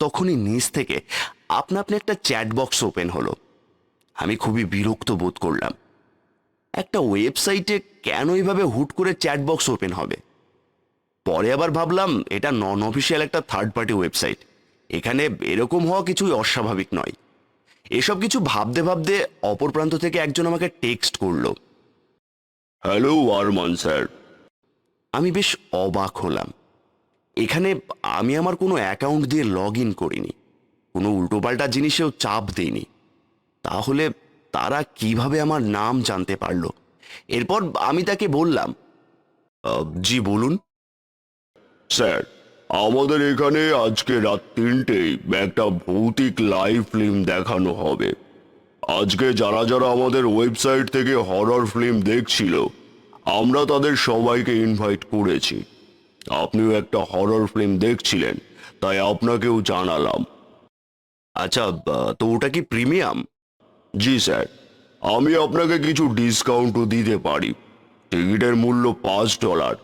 তখনই নিচ থেকে আপনা আপনি একটা চ্যাট বক্স ওপেন হলো। আমি খুবই বিরক্ত বোধ করলাম। একটা ওয়েবসাইটে কেন এইভাবে হুট করে চ্যাট বক্স ওপেন হবে? পরে আবার ভাবলাম এটা নন অফিসিয়াল একটা থার্ড পার্টি ওয়েবসাইট, এখানে এরকম হওয়া কিছুই অস্বাভাবিক নয়। এসব কিছু ভাবতে ভাবতে অপর প্রান্ত থেকে একজন আমাকে টেক্সট করলো, হ্যালো আরমান স্যার। আমি বেশ অবাক হলাম। এখানে আমি আমার কোনো অ্যাকাউন্ট দিয়ে লগ ইন করিনি, কোনো উল্টোপাল্টা জিনিসেও চাপ দিইনি, তাহলে তারা কিভাবে আমার নাম জানতে পারলো? এরপর আমি তাকে বললাম, জি বলুন স্যার, আমাদের এখানে আজকে রাত 3টেয় একটা ভৌতিক লাইভ ফিল্ম দেখানো হবে। আজকে যারা যারা আমাদের ওয়েবসাইট থেকে হরর ফিল্ম দেখছিল, আমরা তাদের সবাইকে ইনভাইট করেছি। আপনিও একটা হরর ফিল্ম দেখছিলেন, তাই আপনাকেও জানালাম। আচ্ছা, তো ওটা কি প্রিমিয়াম? জি স্যার, আমি আপনাকে কিছু ডিসকাউন্টও দিতে পারি। টিকিটের মূল্য $5,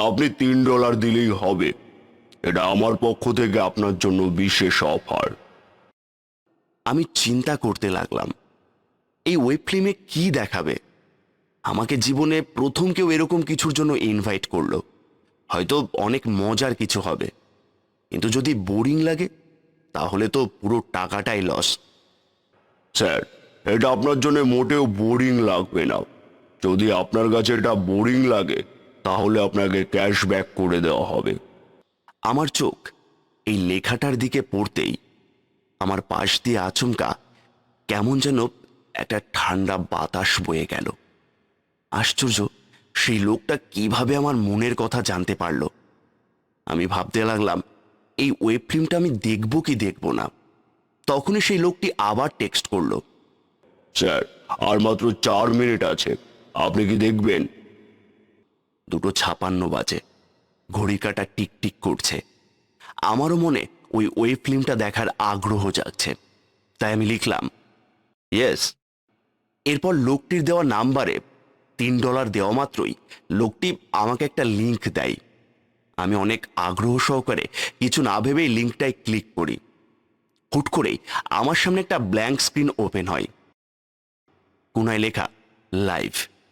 আপনি $3 দিলেই হবে। এটা আমার পক্ষ থেকে আপনার জন্য বিশেষ অফার। আমি চিন্তা করতে লাগলাম, এই ওয়েব ফিল্মে কি দেখাবে? আমাকে জীবনে প্রথম কেউ এরকম কিছুর জন্য ইনভাইট করলো। হয়তো অনেক মজার কিছু হবে, কিন্তু যদি বোরিং লাগে তাহলে তো পুরো টাকাটাই লস। স্যার, এটা আপনার জন্য মোটেও বোরিং লাগবে না। যদি আপনার কাছে এটা বোরিং লাগে তাহলে আপনাকে ক্যাশব্যাক করে দেওয়া হবে। আমার চোখ এই লেখাটার দিকে পড়তেই আমার পাশ দিয়ে আচমকা কেমন যেন একটা ঠান্ডা বাতাস বয়ে গেল। আশ্চর্য, সেই লোকটা কিভাবে আমার মনের কথা জানতে পারল? আমি ভাবতে লাগলাম এই ওয়েব ফিল্মটা আমি দেখব কি দেখব না। তখনই সেই লোকটি আবার টেক্সট করলো, স্যার, আর মাত্র 4 মিনিট আছে, আপনি কি দেখবেন? 2:56 বাজে, ঘড়ির কাঁটা টিক টিক করছে। আমারও মনে ওই ওয়েব ফিল্মটা দেখার আগ্রহ জাগছে, তাই আমি লিখলাম ইয়েস। এরপর লোকটির দেওয়া নাম্বারে $3 দেওয়া মাত্রই লোকটি আমাকে একটা লিংক দেয়। আমি অনেক আগ্রহ সহকারে কিছু না ভেবেই লিংকটায় ক্লিক করি। হুট করেই আমার সামনে একটা ব্ল্যাঙ্ক স্ক্রিন ওপেন হয়, কোনায় লেখা লাইভ।